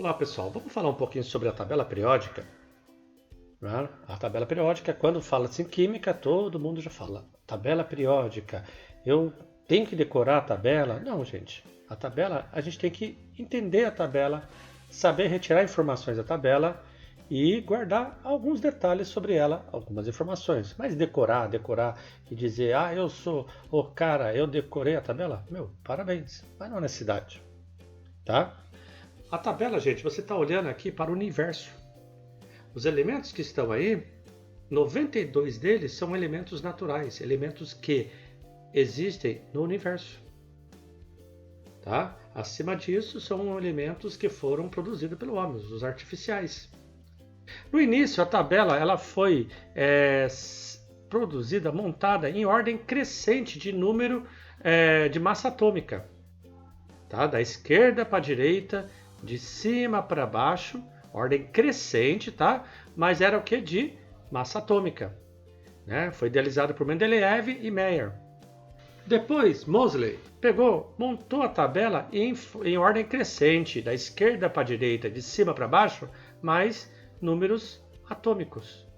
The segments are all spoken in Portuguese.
Olá pessoal, vamos falar um pouquinho sobre a tabela periódica. Né? A tabela periódica, quando fala-se em química, todo mundo já fala. Tabela periódica, eu tenho que decorar a tabela? Não, gente. A tabela, a gente tem que entender a tabela, saber retirar informações da tabela e guardar alguns detalhes sobre ela, algumas informações. Mas decorar e dizer, eu sou o cara, eu decorei a tabela? Meu, parabéns, mas não há necessidade. Tá? A tabela, gente, você está olhando aqui para o universo. Os elementos que estão aí, 92 deles são elementos naturais, elementos que existem no universo. Tá? Acima disso, são elementos que foram produzidos pelo homem, os artificiais. No início, a tabela ela foi produzida, montada em ordem crescente de número de massa atômica. Tá? Da esquerda para a direita, de cima para baixo, ordem crescente, tá? Mas era o que? De massa atômica. Né? Foi idealizado por Mendeleev e Meyer. Depois, Moseley pegou, montou a tabela em ordem crescente, da esquerda para a direita, de cima para baixo, mais números atômicos.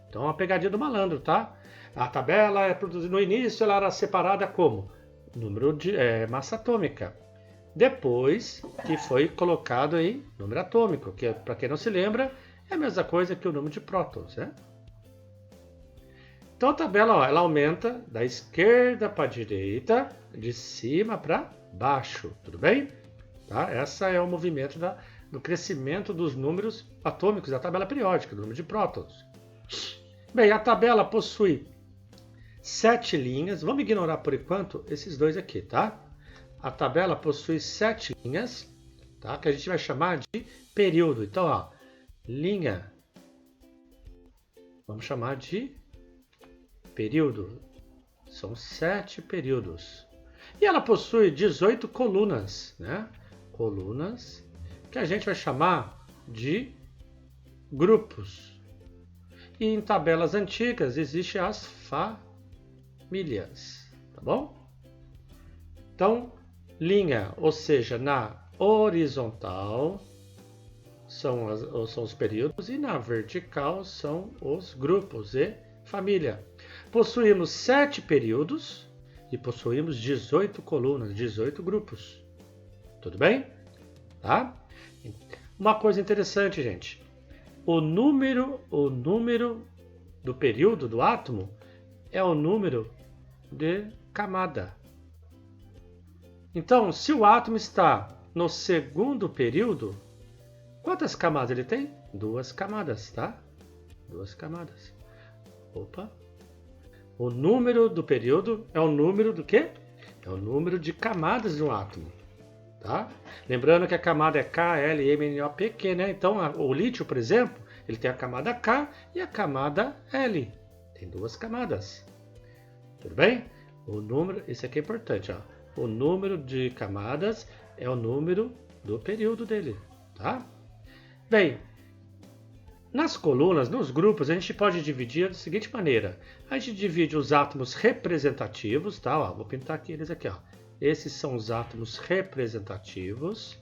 Então, a pegadinha do malandro, tá? A tabela é produzida no início, ela era separada como? Número de massa atômica. Depois que foi colocado aí número atômico, que para quem não se lembra, é a mesma coisa que o número de prótons, né? Então a tabela ela aumenta da esquerda para a direita, de cima para baixo, tudo bem? Tá? Esse é o movimento do crescimento dos números atômicos da tabela periódica, do número de prótons. Bem, a tabela possui 7 linhas, vamos ignorar por enquanto esses dois aqui, tá? A tabela possui 7 linhas, tá? Que a gente vai chamar de período. Então, ó, linha, vamos chamar de período. São 7 períodos. E ela possui 18 colunas, né? Colunas que a gente vai chamar de grupos. E em tabelas antigas existem as famílias, tá bom? Então, linha, ou seja, na horizontal são os períodos e na vertical são os grupos e família. Possuímos 7 períodos e possuímos 18 colunas, 18 grupos. Tudo bem? Tá? Uma coisa interessante, gente. O número do período do átomo é o número de camada. Então, se o átomo está no segundo período, quantas camadas ele tem? 2 camadas, tá? 2 camadas. Opa. O número do período é o número do quê? É o número de camadas de um átomo, tá? Lembrando que a camada é K, L, M, N, O, P, Q, né? Então, o lítio, por exemplo, ele tem a camada K e a camada L. Tem 2 camadas. Tudo bem? O número, isso aqui é importante, ó. O número de camadas é o número do período dele, tá? Bem, nas colunas, nos grupos, a gente pode dividir da seguinte maneira. A gente divide os átomos representativos, tá? Ó, vou pintar aqui eles aqui, ó. Esses são os átomos representativos,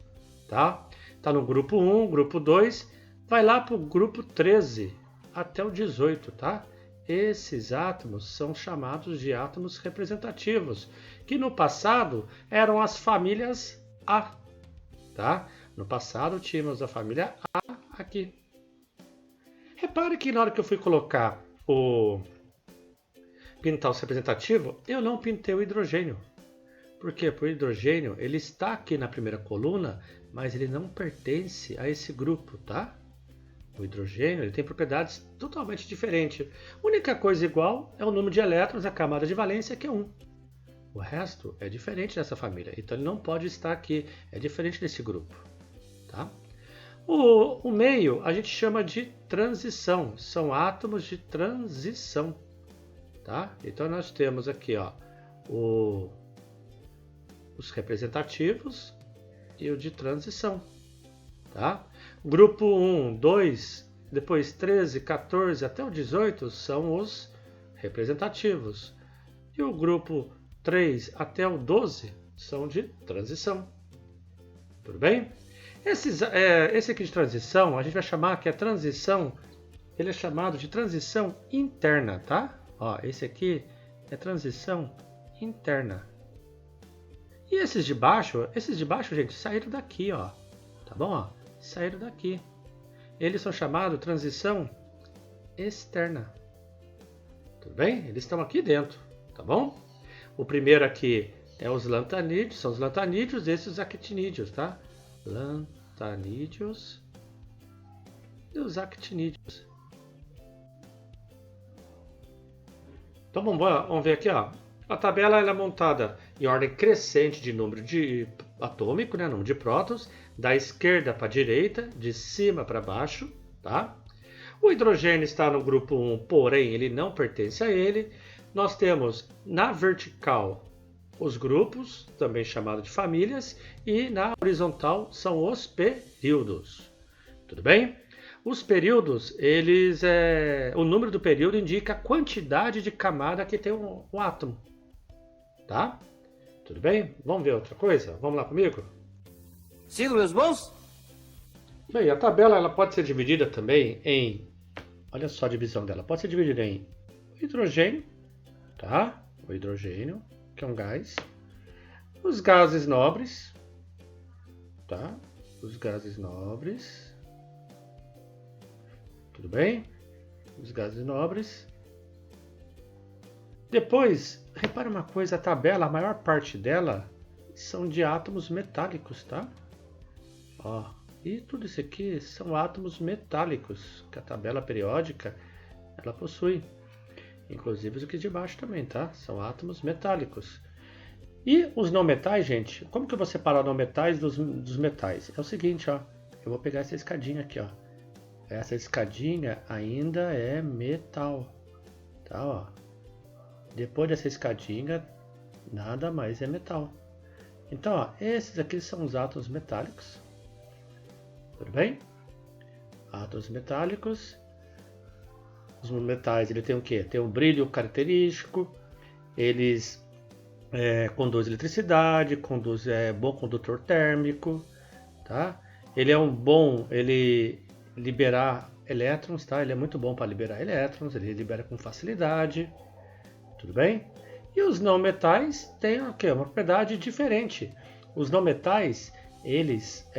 tá? Tá no grupo 1, grupo 2, vai lá para o grupo 13 até o 18, tá? Esses átomos são chamados de átomos representativos, que no passado eram as famílias A, tá? No passado tínhamos a família A aqui. Repare que na hora que eu fui colocar pintar os representativos, eu não pintei o hidrogênio. Por quê? Porque o hidrogênio ele está aqui na primeira coluna, mas ele não pertence a esse grupo, tá? O hidrogênio ele tem propriedades totalmente diferentes. A única coisa igual é o número de elétrons na camada de valência, que é 1. O resto é diferente dessa família, então ele não pode estar aqui, é diferente desse grupo. Tá? O meio a gente chama de transição, são átomos de transição. Tá? Então nós temos aqui ó, os representativos e o de transição. Tá? Grupo 1, 2, depois 13, 14 até o 18 são os representativos. E o grupo 3 até o 12 são de transição. Tudo bem? Esse aqui de transição, a gente vai chamar que é transição, ele é chamado de transição interna, tá? Ó, esse aqui é transição interna. E esses de baixo, gente, saíram daqui, ó. Tá bom? Ó, saíram daqui. Eles são chamados transição externa. Tudo bem? Eles estão aqui dentro, tá bom? O primeiro aqui é os lantanídeos, são os lantanídeos, esses os actinídeos, tá? Lantanídeos e os actinídeos. Então vamos ver aqui, ó. A tabela ela é montada em ordem crescente de número de atômico, né? Número de prótons, da esquerda para a direita, de cima para baixo, tá? O hidrogênio está no grupo 1, porém ele não pertence a ele. Nós temos na vertical os grupos, também chamado de famílias, e na horizontal são os períodos. Tudo bem? Os períodos, o número do período indica a quantidade de camada que tem um átomo. Tá? Tudo bem? Vamos ver outra coisa? Vamos lá comigo? Sigo meus bons? Bem, a tabela ela pode ser dividida também em... Olha só a divisão dela. Pode ser dividida em hidrogênio, tá? O hidrogênio, que é um gás. Os gases nobres, tá? Os gases nobres. Tudo bem? Os gases nobres. Depois, repara uma coisa, a tabela, a maior parte dela são de átomos metálicos, tá? Ó, e tudo isso aqui são átomos metálicos que a tabela periódica ela possui. Inclusive os aqui de baixo também, tá? São átomos metálicos. E os não metais, gente, como que eu vou separar os não metais dos metais? É o seguinte, ó. Eu vou pegar essa escadinha aqui, ó. Essa escadinha ainda é metal, tá? Ó. Depois dessa escadinha, nada mais é metal. Então, ó, esses aqui são os átomos metálicos. Tudo bem? Átomos metálicos. Os metais, ele tem o quê? Tem um brilho característico. Eles conduzem eletricidade, bom condutor térmico, tá? Ele liberar elétrons, tá? Ele é muito bom para liberar elétrons, ele libera com facilidade. Tudo bem? E os não metais têm o quê? Uma propriedade diferente. Os não metais, eles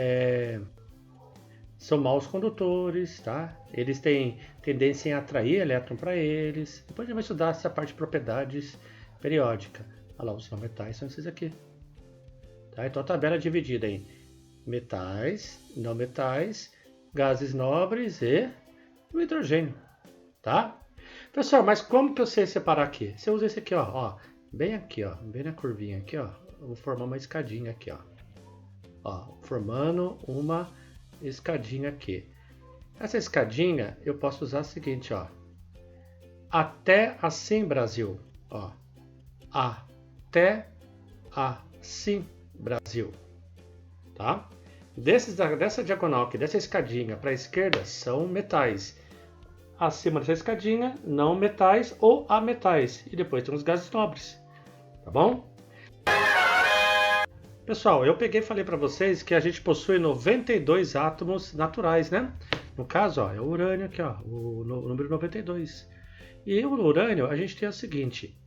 são maus condutores, tá? Eles têm tendência em atrair elétron para eles. Depois a gente vai estudar essa parte de propriedades periódicas. Olha lá, os não metais são esses aqui. Tá? Então a tabela é dividida em metais, não metais, gases nobres e o hidrogênio, tá? Pessoal, mas como que eu sei separar aqui? Você usa esse aqui, ó, bem aqui, ó, bem na curvinha aqui, ó. Eu vou formar uma escadinha aqui, ó, formando uma escadinha aqui. Essa escadinha eu posso usar o seguinte, ó, até assim Brasil, ó, até assim Brasil, tá? Dessa diagonal aqui, dessa escadinha para a esquerda são metais. Acima dessa escadinha, não metais ou ametais. E depois tem os gases nobres. Tá bom? Pessoal, eu peguei e falei para vocês que a gente possui 92 átomos naturais, né? No caso, ó, é o urânio aqui, ó, o número 92. E o urânio, a gente tem o seguinte.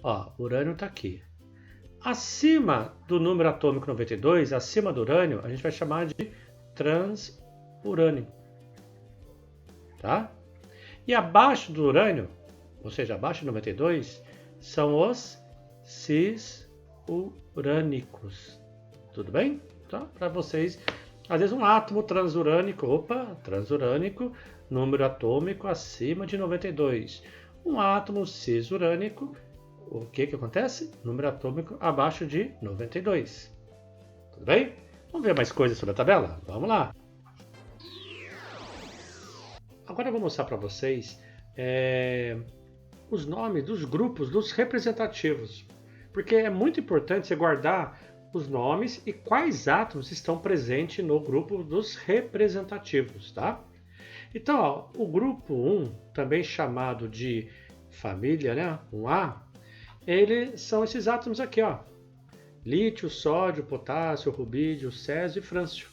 Ó, o urânio está aqui. Acima do número atômico 92, acima do urânio, a gente vai chamar de transurânio. Tá? E abaixo do urânio, ou seja, abaixo de 92, são os cisurânicos. Tudo bem? Então, para vocês, às vezes um átomo transurânico, transurânico, número atômico acima de 92. Um átomo cisurânico, o que acontece? Número atômico abaixo de 92. Tudo bem? Vamos ver mais coisas sobre a tabela? Vamos lá! Agora eu vou mostrar para vocês os nomes dos grupos dos representativos, porque é muito importante você guardar os nomes e quais átomos estão presentes no grupo dos representativos, tá? Então, ó, o grupo 1, também chamado de família, né? 1A, eles são esses átomos aqui, ó: lítio, sódio, potássio, rubídio, césio e frâncio.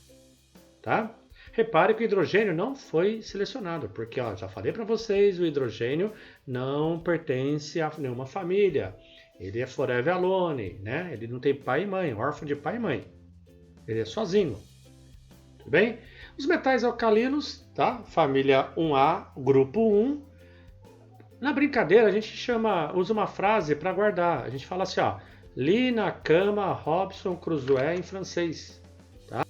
tá? Repare que o hidrogênio não foi selecionado, porque ó, já falei para vocês, o hidrogênio não pertence a nenhuma família. Ele é forever alone, né? Ele não tem pai e mãe, órfão de pai e mãe. Ele é sozinho, tudo bem? Os metais alcalinos, tá? Família 1A, grupo 1. Na brincadeira, a gente usa uma frase para guardar. A gente fala assim, ó, li na cama Robson Crusoe em francês, tá?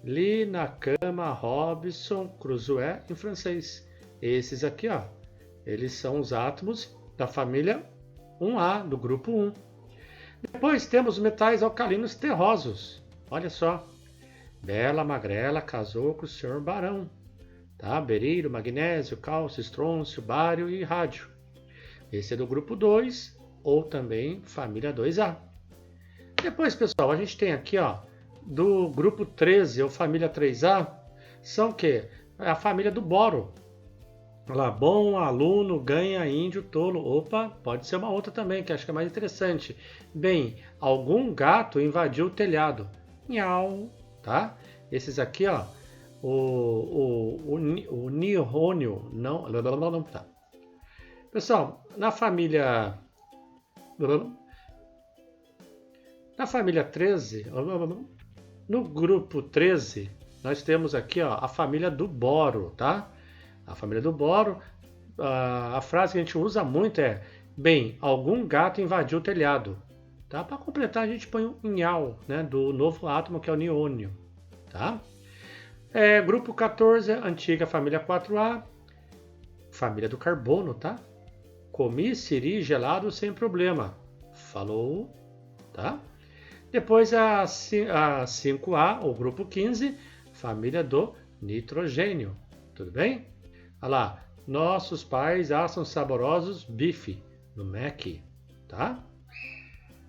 Li na cama Robson Crusoe em francês. Esses aqui, ó, eles são os átomos da família 1A, do grupo 1. Depois temos os metais alcalinos terrosos. Olha só. Bela Magrela casou com o senhor Barão. Tá? Berílio, magnésio, cálcio, estrôncio, bário e rádio. Esse é do grupo 2 ou também família 2A. Depois, pessoal, a gente tem aqui, ó, do grupo 13 ou família 3A, são o quê? É a família do boro. Olha lá, bom aluno ganha índio tolo. Opa, pode ser uma outra também, que acho que é mais interessante. Bem, algum gato invadiu o telhado. Nhau, tá? Esses aqui, ó, o nihônio, não, tá. Pessoal, na família 13, no grupo 13, nós temos aqui, ó, a família do boro, tá? A família do boro, a frase que a gente usa muito é: bem, algum gato invadiu o telhado. Tá? Para completar, a gente põe um nhau, né, do novo átomo que é o niônio. Tá? Grupo 14, antiga família 4A, família do carbono, tá? Comi siri gelado sem problema. Falou, tá? Depois a 5A, o grupo 15, família do nitrogênio. Tudo bem? Olha lá, nossos pais assam saborosos bife no Mac, tá?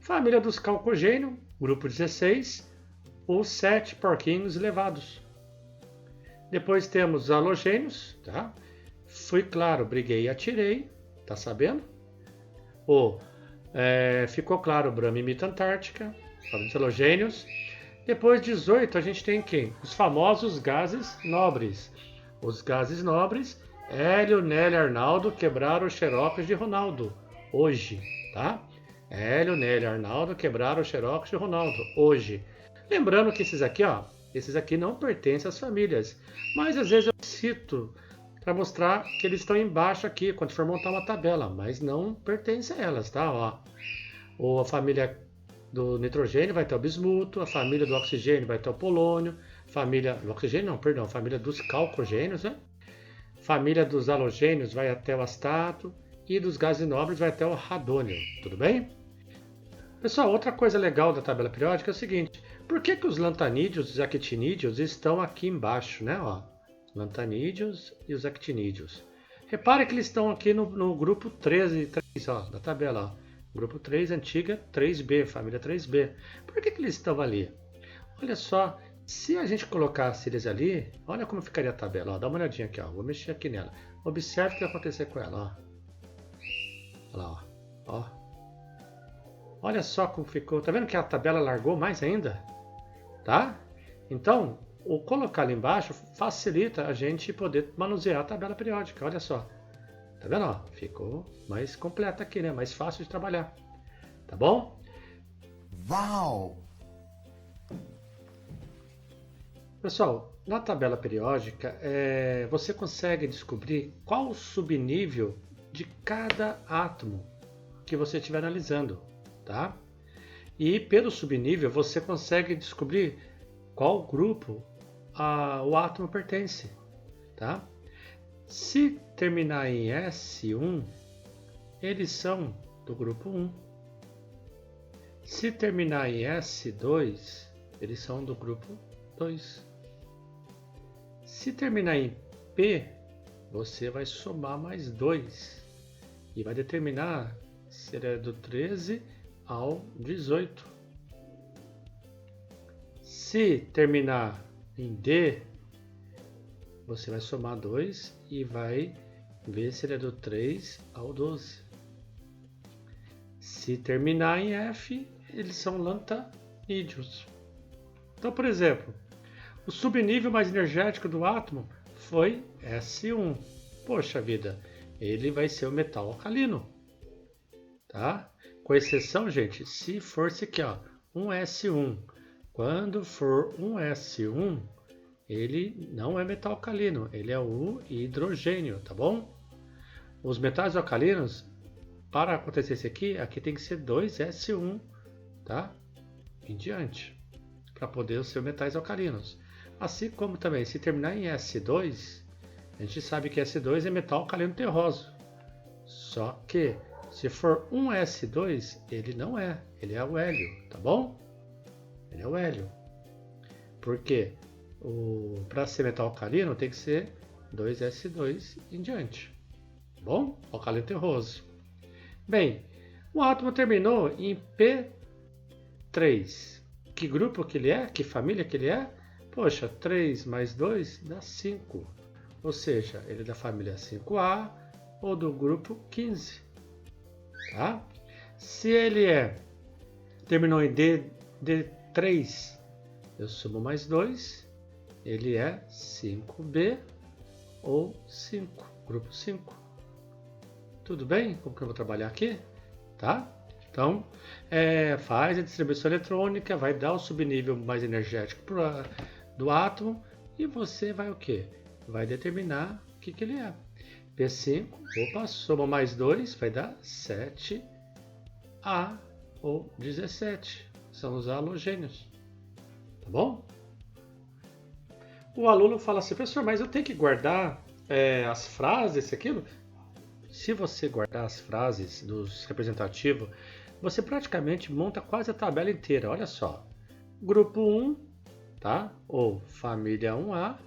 Família dos calcogênio, grupo 16, os 7 porquinhos levados. Depois temos os halogênios, tá? Fui claro, briguei e atirei, tá sabendo? Ficou claro, Brahma imita Antártica, falando dos halogênios. Depois 18 a gente tem quem? Os famosos gases nobres. Os gases nobres, Hélio, Nélio, Arnaldo quebraram os xerox de Ronaldo, hoje, tá? Hélio, Nélio, Arnaldo quebraram os xerox de Ronaldo, hoje. Lembrando que esses aqui, ó, esses aqui não pertencem às famílias, mas às vezes eu cito para mostrar que eles estão embaixo aqui, quando for montar uma tabela, mas não pertencem a elas, tá? Ó, a família do nitrogênio vai ter o bismuto, a família do oxigênio vai ter o polônio, família do oxigênio não, perdão, família dos calcogênios, né? Família dos halogênios vai até o astato e dos gases nobres vai até o radônio, tudo bem? Pessoal, outra coisa legal da tabela periódica é o seguinte: por que os lantanídeos e os actinídeos estão aqui embaixo, né? Ó, lantanídeos e os actinídeos. Repare que eles estão aqui no grupo 13, 3, ó, da tabela, ó. Grupo 3, antiga 3B, família 3B. Por que eles estão ali? Olha só, se a gente colocasse eles ali, olha como ficaria a tabela. Ó, dá uma olhadinha aqui, ó. Vou mexer aqui nela. Observe o que vai acontecer com ela. Ó. Olha lá, ó. Olha só como ficou. Tá vendo que a tabela largou mais ainda? Tá? Então, o colocar ali embaixo facilita a gente poder manusear a tabela periódica. Olha só. Tá vendo? Ó, ficou mais completa aqui, né? Mais fácil de trabalhar. Tá bom? Uau! Pessoal, na tabela periódica, você consegue descobrir qual o subnível de cada átomo que você estiver analisando, tá? E pelo subnível você consegue descobrir qual grupo o átomo pertence, tá? Se terminar em S1, eles são do grupo 1. Se terminar em S2, eles são do grupo 2. Se terminar em P, você vai somar mais 2 e vai determinar se ele é do 13 ao 18. Se terminar em D, você vai somar 2 e vai ver se ele é do 3 ao 12. Se terminar em F, eles são lantanídeos. Então, por exemplo, O subnível mais energético do átomo foi S1. Poxa vida, ele vai ser o metal alcalino, tá? Com exceção, gente, se for esse aqui, ó, um S1. Quando for um S1, ele não é metal alcalino, ele é o hidrogênio, tá bom? Os metais alcalinos, para acontecer esse aqui tem que ser 2S1, tá? Em diante, para poder ser metais alcalinos. Assim como também, se terminar em S2, a gente sabe que S2 é metal alcalino terroso. Só que, se for um S2, ele não é, ele é o hélio, tá bom? Ele é o hélio. Porque para ser metal alcalino tem que ser 2S2 em diante. Tá bom? Alcalino terroso. Bem, o átomo terminou em P3. Que grupo que ele é? Que família que ele é? Poxa, 3 mais 2 dá 5. Ou seja, ele é da família 5A ou do grupo 15. Tá? Se ele terminou em D3, eu sumo mais 2, ele é 5B ou 5, grupo 5. Tudo bem? Como que eu vou trabalhar aqui? Tá? Então, faz a distribuição eletrônica, vai dar o subnível mais energético do átomo e você vai o quê? Vai determinar o que ele é. P5, opa, soma mais 2, vai dar 7A ou 17. São os halogênios. Tá bom? O aluno fala assim, professor, mas eu tenho que guardar as frases, isso, aquilo? Se você guardar as frases dos representativos, você praticamente monta quase a tabela inteira. Olha só. Grupo 1, tá? Ou família 1A.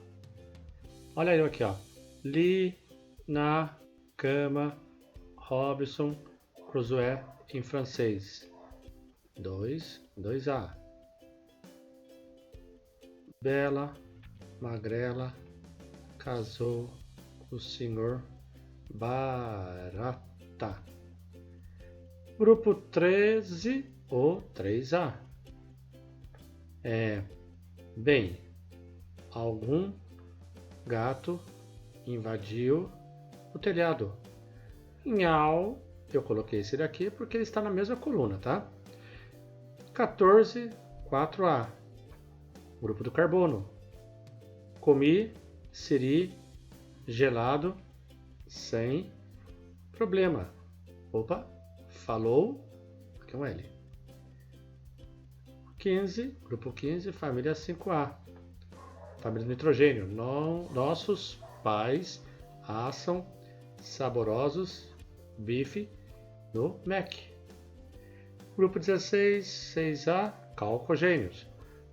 Olha aí aqui, ó. Li, na, cama, Robson, Crusoe em francês. 2A. Bela, magrela, casou com o senhor Barata. Grupo 13 ou 3A. Bem, algum gato invadiu o telhado. Nhau, eu coloquei esse daqui porque ele está na mesma coluna, tá? 14, 4A. Grupo do carbono. Comi siri gelado sem problema. Opa, falou, aqui é um L. 15, grupo 15, família 5A. Família do nitrogênio. Nossos pais assam saborosos bife no Mac. Grupo 16, 6A, calcogênios.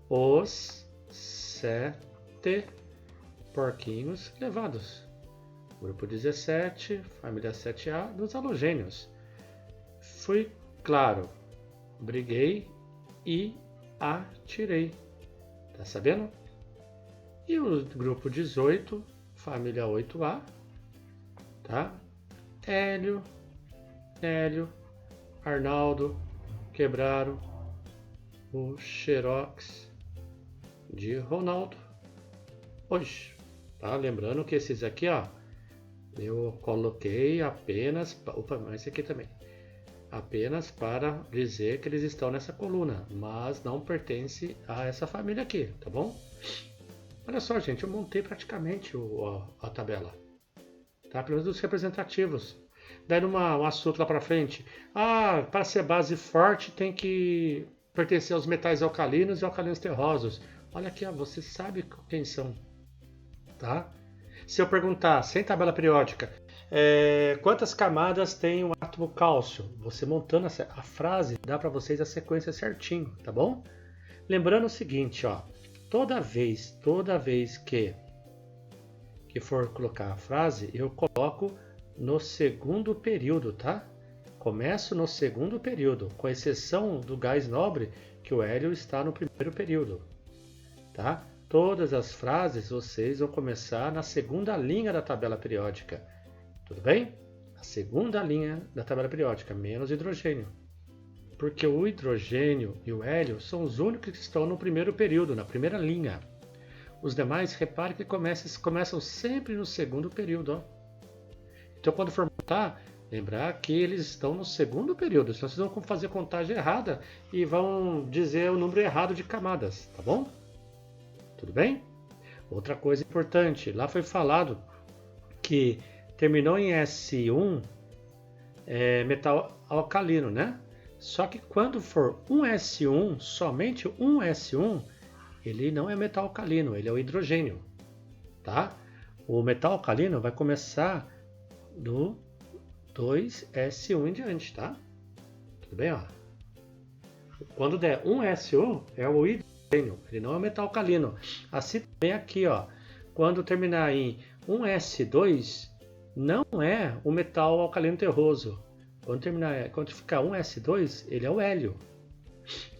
Os 7 porquinhos levados. Grupo 17, família 7A, dos halogênios. Fui claro, briguei e atirei. Tá sabendo? E o grupo 18, família 8A, tá? Hélio, Arnaldo quebraram o xerox de Ronaldo hoje. Tá? Lembrando que esses aqui, ó, eu coloquei apenas, opa, mas esse aqui também, apenas para dizer que eles estão nessa coluna, mas não pertence a essa família aqui, tá bom? Olha só, gente, eu montei praticamente a tabela, tá? Pelo menos dos representativos. Daí um assunto lá para frente, para ser base forte tem que pertencer aos metais alcalinos e alcalinos terrosos. Olha aqui, ó, você sabe quem são, tá? Se eu perguntar, sem tabela periódica, quantas camadas tem o átomo cálcio? Você montando a frase, dá para vocês a sequência certinho, tá bom? Lembrando o seguinte, ó, toda vez que for colocar a frase, eu coloco no segundo período, tá? Começo no segundo período, com exceção do gás nobre, que o hélio está no primeiro período, tá? Todas as frases vocês vão começar na segunda linha da tabela periódica, tudo bem? A segunda linha da tabela periódica, menos hidrogênio. Porque o hidrogênio e o hélio são os únicos que estão no primeiro período, na primeira linha. Os demais, repare que começam sempre no segundo período. Ó. Então, quando formatar, lembrar que eles estão no segundo período. Senão vocês vão fazer contagem errada e vão dizer o número errado de camadas, tá bom? Tudo bem? Outra coisa importante, lá foi falado que terminou em S1 é metal alcalino, né? Só que quando for um S1, somente um S1, ele não é metal alcalino, ele é o hidrogênio, tá? O metal alcalino vai começar do 2S1 em diante, tá? Tudo bem, ó? Quando der um S1, é o hidrogênio, ele não é metal alcalino. Assim também aqui, ó. Quando terminar em 1S2, não é o metal alcalino terroso. Quando ficar 1S2, ele é o hélio,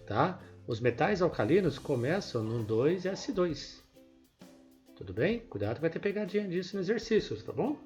tá? Os metais alcalinos começam no 2S2. Tudo bem? Cuidado, vai ter pegadinha disso no exercícios, tá bom?